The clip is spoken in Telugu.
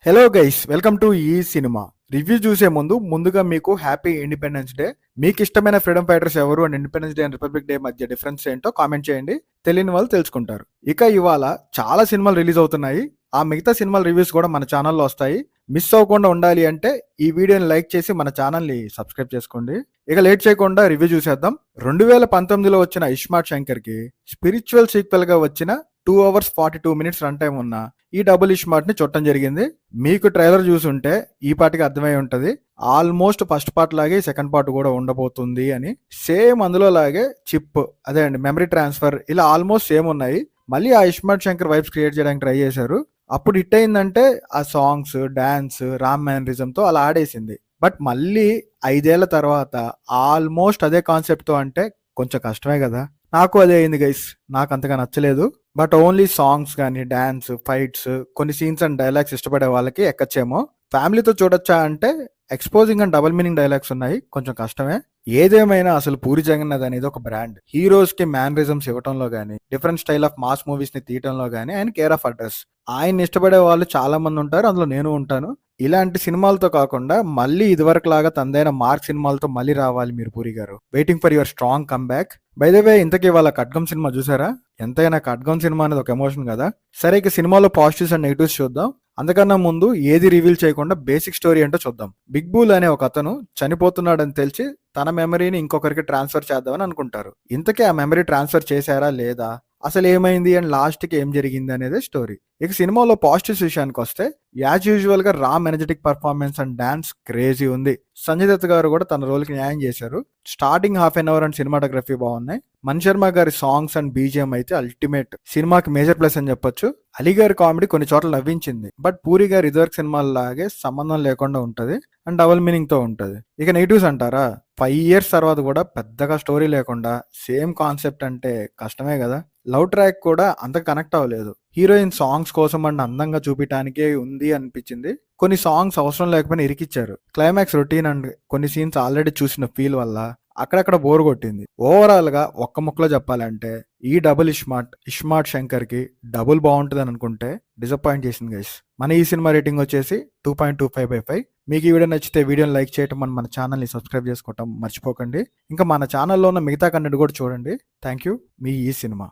హలో గైస్, వెల్కమ్ టు ఈ సినిమా. రివ్యూ చూసే ముందుగా మీకు హ్యాపీ ఇండిపెండెన్స్ డే. మీకు ఇష్టమైన ఫ్రీడమ్ ఫైటర్స్ ఎవరు and independence day and republic day మధ్య డిఫరెన్స్ ఏంటో కామెంట్ చేయండి. తెలియని వాళ్ళు తెలుసుకుంటారు. ఇక ఇవాళ చాలా సినిమాలు రిలీజ్ అవుతున్నాయి. ఆ మిగతా సినిమాల రివ్యూస్ కూడా మన ఛానల్లో వస్తాయి. మిస్ అవ్వకుండా ఉండాలి అంటే ఈ వీడియోని లైక్ చేసి మన ఛానల్ని సబ్స్క్రైబ్ చేసుకోండి. ఇక లేట్ చేయకుండా రివ్యూ చూసేద్దాం. 2019లో వచ్చిన ఇస్మార్ట్ శంకర్కి స్పిరిచువల్ సీక్వెల్ గా వచ్చిన 2 hours 42 minutes రన్ టైం ఉన్న ఈ డబుల్ ఇస్మార్ట్ ని చూడటం జరిగింది. మీకు ట్రైలర్ చూసుంటే ఈ పాటికి అర్థమై ఉంటది, ఆల్మోస్ట్ ఫస్ట్ పార్ట్ లాగే సెకండ్ పార్ట్ కూడా ఉండబోతుంది అని. సేమ్ అందులో లాగే చిప్, అదే అండి మెమరీ ట్రాన్స్ఫర్, ఇలా ఆల్మోస్ట్ సేమ్ ఉన్నాయి. మళ్ళీ ఆ ఇస్మార్ట్ శంకర్ వైబ్స్ క్రియేట్ చేయడానికి ట్రై చేశారు. అప్పుడు హిట్ అయిందంటే ఆ సాంగ్స్, డాన్స్, రామ్ మేనరిజం తో అలా ఆడేసింది. బట్ మళ్ళీ 5 ఏళ్ల తర్వాత ఆల్మోస్ట్ అదే కాన్సెప్ట్ తో అంటే కొంచెం కష్టమే కదా. నాకు అదే అయింది గైస్, నాకు అంతగా నచ్చలేదు. బట్ ఓన్లీ సాంగ్స్ కానీ, డాన్స్, ఫైట్స్, కొన్ని సీన్స్ అండ్ డైలాగ్స్ ఇష్టపడే వాళ్ళకి ఎక్కచ్చేమో. ఫ్యామిలీతో చూడొచ్చా అంటే exposing and double meaning dialogues ఉన్నాయి, కొంచెం కష్టమే. ఏదేమైనా అసలు పూరి జగన్నాథ్ అనేది ఒక బ్రాండ్. హీరోస్ కి మ్యానరిజమ్స్ ఇవ్వడంలో గానీ, different style of mass movies ని తీయటంలో గానీ ఆయన కేర్ ఆఫ్ అడ్రస్. ఆయన ఇష్టపడే వాళ్ళు చాలా మంది ఉంటారు, అందులో నేను ఉంటాను. ఇలాంటి సినిమాలతో కాకుండా మళ్ళీ ఇదివరకు లాగా తనదైన మార్క్ సినిమాలతో మళ్ళీ రావాలి మీరు పూరి గారు. Waiting for your strong comeback. By the way, ఇంతకీ వాళ్ళ ఖడ్గం సినిమా చూసారా? ఎంతైనా ఖడ్గం సినిమా అనేది ఒక ఎమోషన్ కదా. సరే, ఇక సినిమాలో పాజిటివ్స్ అండ్ నెగిటివ్స్ చూద్దాం. అంతకన్నా ముందు ఏది రివీల్ చేయకుండా బేసిక్ స్టోరీ ఏంటో చూద్దాం. బిగ్ బూల్ అనే ఒక అతను చనిపోతున్నాడని తెలిసి తన మెమరీని ఇంకొకరికి ట్రాన్స్ఫర్ చేద్దామని అనుకుంటారు. ఇంతకీ ఆ మెమరీ ట్రాన్స్ఫర్ చేశారా లేదా, అసలు ఏమైంది అండ్ లాస్ట్ కి ఏం జరిగింది అనేది స్టోరీ. ఇక సినిమాలో పాజిటివ్స్ విషయానికి వస్తే యాజ్ యూజువల్ గా Ram energetic performance and dance crazy ఉంది. సంజయ్ దత్ గారు కూడా తన రోల్ కి న్యాయం చేశారు. Starting half an hour and cinematography బాగున్నాయి. మణి శర్మ గారి సాంగ్స్ అండ్ బీజిఎం అయితే అల్టిమేట్. సినిమాకి మేజర్ ప్లస్ అని చెప్పొచ్చు. అలీ గారి కామెడీ కొన్ని చోట్ల నవ్వించింది. బట్ పూరి గారి ఇదివరకు సినిమాల లాగే సంబంధం లేకుండా ఉంటది అండ్ డబుల్ మీనింగ్ తో ఉంటది. ఇక నెగిటివ్స్ అంటారా, 5 years తర్వాత కూడా పెద్దగా స్టోరీ లేకుండా సేమ్ కాన్సెప్ట్ అంటే కష్టమే కదా. లవ్ ట్రాక్ కూడా అంత కనెక్ట్ అవ్వలేదు. హీరోయిన్ సాంగ్స్ కోసం అండ్ అందంగా చూపించడానికే ఉంది అనిపించింది. కొన్ని సాంగ్స్ అవసరం లేకపోయినా ఇరికిచ్చారు. క్లైమాక్స్ రొటీన్ అండ్ కొన్ని సీన్స్ ఆల్రెడీ చూసిన ఫీల్ వల్ల అక్కడక్కడ బోర్ కొట్టింది. ఓవరాల్ గా ఒక్క ముక్కలో చెప్పాలంటే ఈ డబుల్ ఇస్మార్ట్ శంకర్ కి డబుల్ బాగుంటుంది అని అనుకుంటే డిసప్పాయింట్ చేసింది గైస్. మన ఈ సినిమా రేటింగ్ వచ్చేసి 2.25/5. మీకు ఈ వీడియో నచ్చితే వీడియోని లైక్ చేయటం, మన ఛానల్ని సబ్స్క్రైబ్ చేసుకోవటం మర్చిపోకండి. ఇంకా మన ఛానల్లో ఉన్న మిగతా కంటెంట్ కూడా చూడండి. Thank you. మీ ఈ సినిమా.